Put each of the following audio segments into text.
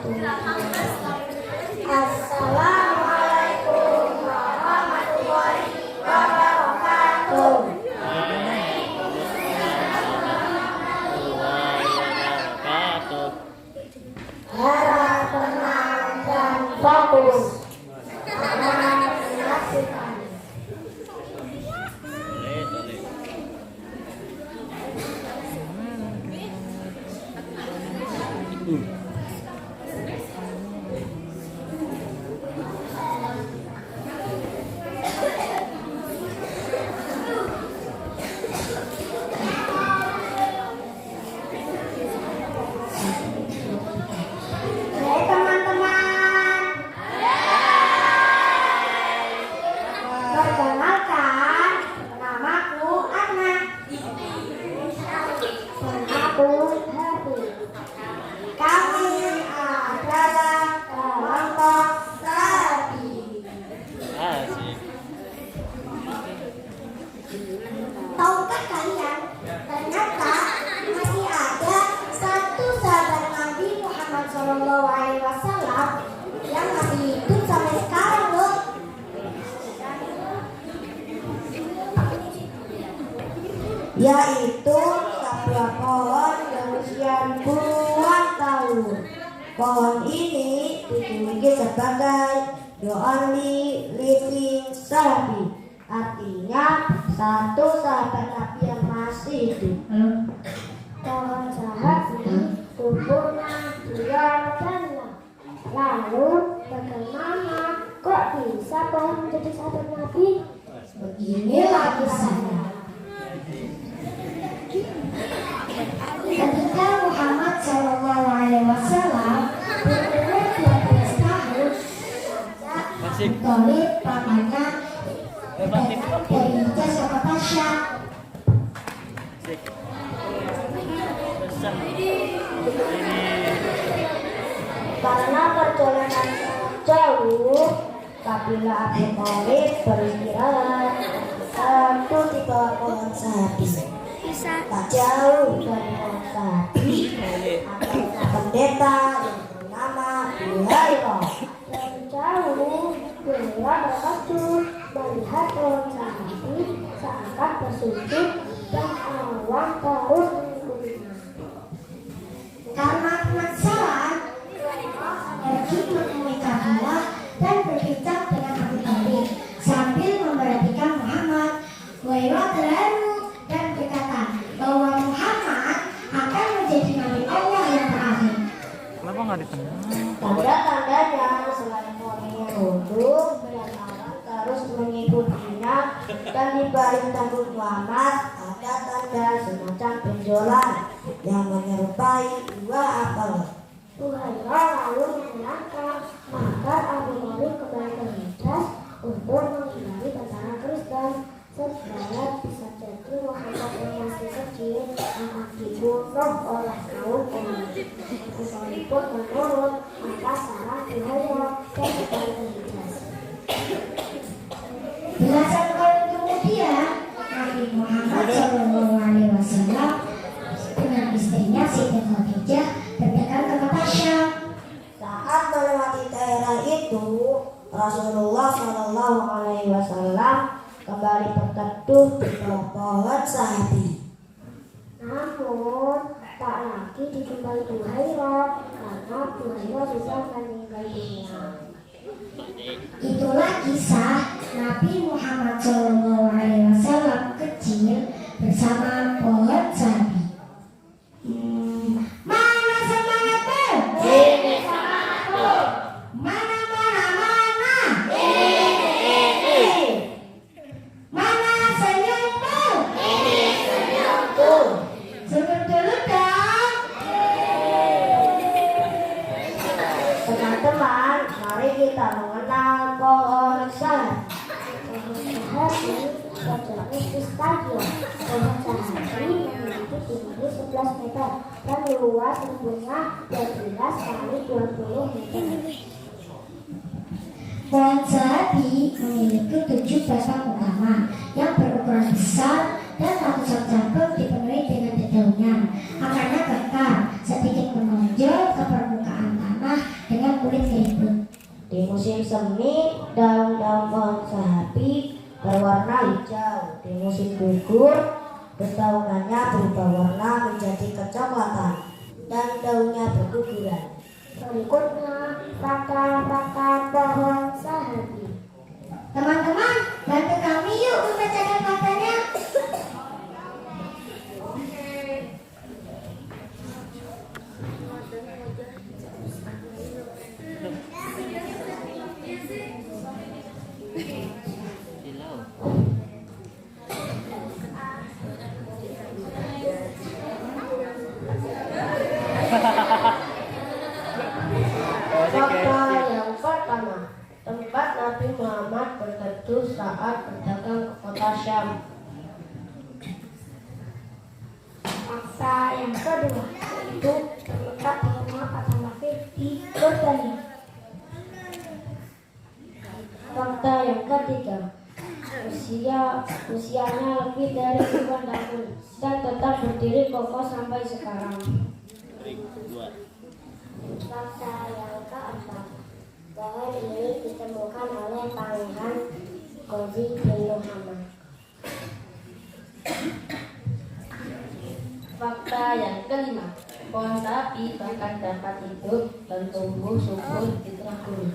Assalamualaikum warahmatullahi wabarakatuh. Harap tenang dan fokus. Selamat menyaksikan. Perkenalkan, namaku Anna. Aku Happy. Kami adalah kelompok Sahabi. Tahukah kalian, ternyata masih ada satu sahabat Nabi Muhammad SAW yang masih hidup sampai sekarang loh. Yaitu sebuah pohon berusia puluhan tahun. Pohon ini dijuluki sebagai the only living Sahabi, artinya satu sahabat Nabi yang masih hidup. Pohon Sahabi tumbuhnya diam-diam. Lalu bagaimana kok bisa pohon menjadi sahabat Nabi? Beginilah kisahnya. Ketika Muhammad SAW berumur 12 tahun, Thalib pamannya datang dari Kota Syam. Karena perjalanan jauh, kabilah Abu Thalib beristirahat satu di bawah pohon Sahabi. Tak jauh dari pohon Sahabi ada pendeta yang bernama Buhairah. Dari jauh beliau terkejut melihat pohon Sahabi seakan bersujud dan awan terus mengikutinya. Karena penasaran, pergi menemui kabilah dan berbincang dengan Abu Thalib sambil memperhatikan Muhammad. Buhairah terharu dan berkata bahwa Muhammad akan menjadi Nabi Allah yang terakhir. Kenapa nggak ditanya? Tanda-tandanya selain pohonnya runtuh dan awan terus mengikutinya, dan di balik tanduk Muhammad ada tanda semacam benjolan yang menyerupai dua apel. Buhairah lalu menyarankan agar Abu Thalib kembali ke Hijaz untuk menghindari tentara Kristen, supaya bisa jadi Muhammad yang masih kecil akan dibunuh oleh kaum Quraisy. Abu Thalib pun menurut atas saran Buhairah dan kembali ke Hijaz. Belasan tahun kemudian, Nabi Muhammad SAW dengan istrinya Siti Khadijah berdagang ke Kota Syam. Saat melewati daerah itu, Rasulullah SAW kembali berteduh di bawah pohon Sahabi. Namun tak lagi dijumpai Buhairah karena Buhairah sudah meninggal dunia. Itulah kisah Nabi Muhammad SAW kecil bersama pohon Sahabi. Mana semangatmu? Ini semangatku. Mana? Mana senyummu? Ini senyumku. Senyum dulu dong. Teman-teman, mari kita mengenal pohon Sahabi. Pohon Sahabi berjenis stadion. Pohon Sahabi memiliki tinggi 11 meter dan luas tumbuhnya 12 kali 20 meter. Pohon Sahabi memiliki 7 batang utama yang berukuran besar dan ratusan cabang dipenuhi dengan dedaunan. Akarnya kekar, sedikit menonjol ke permukaan tanah semi, daun-daun pohon sahabi berwarna hijau. Di musim gugur, daunannya berubah warna menjadi kecoklatan dan daunnya berguguran. Berikutnya, pakar-pakar pohon sahabi. Teman-teman, bantu kami yuk membacakan faktanya. Fakta yang pertama, tempat Nabi Muhammad berteduh saat berdagang ke kota Syam. Fakta yang kedua, yaitu terletak di rumah kata Nabi di Jordania. Fakta yang ketiga, usianya lebih dari ribuan tahun dan tetap berdiri kokoh sampai sekarang. Fakta yang keempat, pohon ini ditemukan oleh Pangeran Ghazi bin Muhammad. Fakta yang kelima, pohon sapi bahkan dapat hidup dan tumbuh subur di tengah gurun.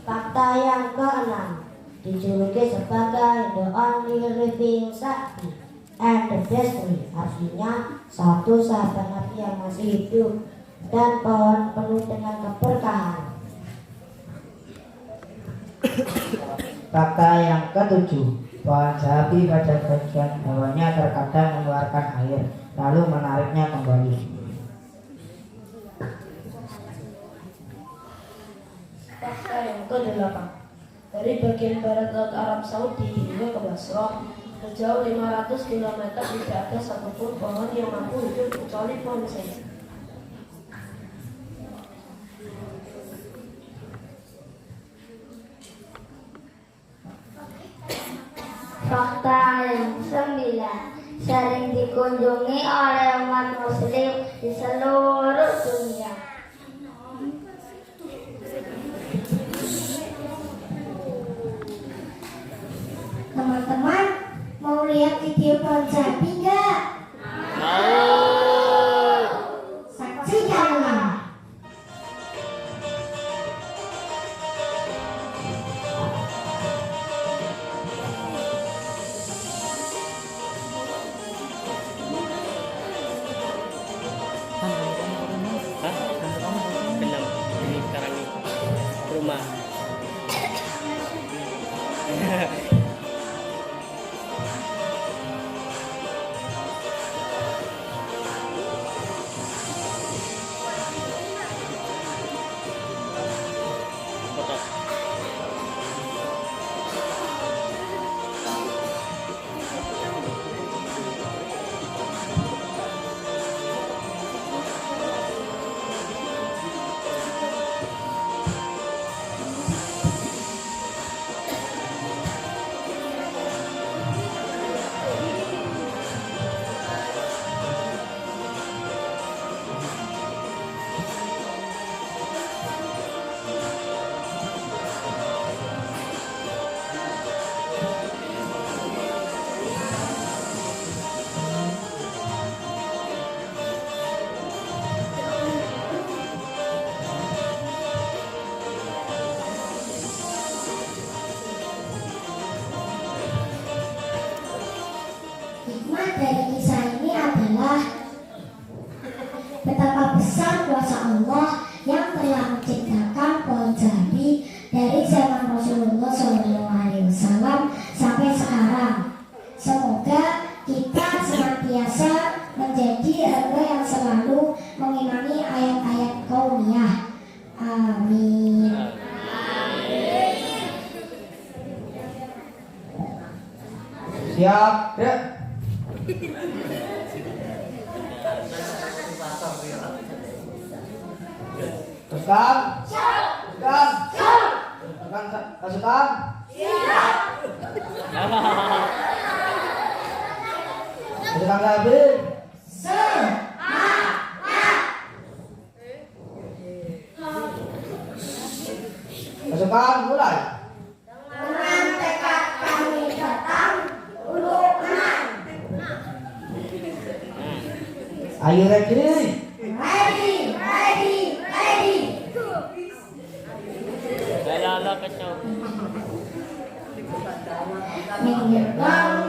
Fakta yang keenam, dijuluki sebagai the only living sapi and the best tree, artinya satu sahabat Nabi yang masih hidup dan pohon penuh dengan keberkahan. Fakta yang ketujuh, pohon sapi pada bagian bawahnya terkadang mengeluarkan air lalu menariknya kembali. Fakta yang ke-8, dari bagian barat laut Arab Saudi hingga ke Basrah, sejauh 500 km tidak ada satupun pohon yang mampu hidup kecuali pohon zaitun. Fakta yang 9, sering dikunjungi oleh umat muslim di seluruh dunia. Teman-teman, mau lihat video pohon sapi nggak? Mau. Saksikanlah. Ini sekarang nih rumah. Hikmah dari kisah ini adalah betapa besar kuasa Allah yang telah menciptakan pohon sapi dari zaman Rasulullah SAW sampai sekarang. Semoga kita senantiasa menjadi warga yang selalu mengimani ayat-ayat kauniyah. Amin. Siap, ya. Pasukan? Pasukan? Pasukan? Pasukan Nabi? Are you ready? Naalala ka siya. Minggir kamu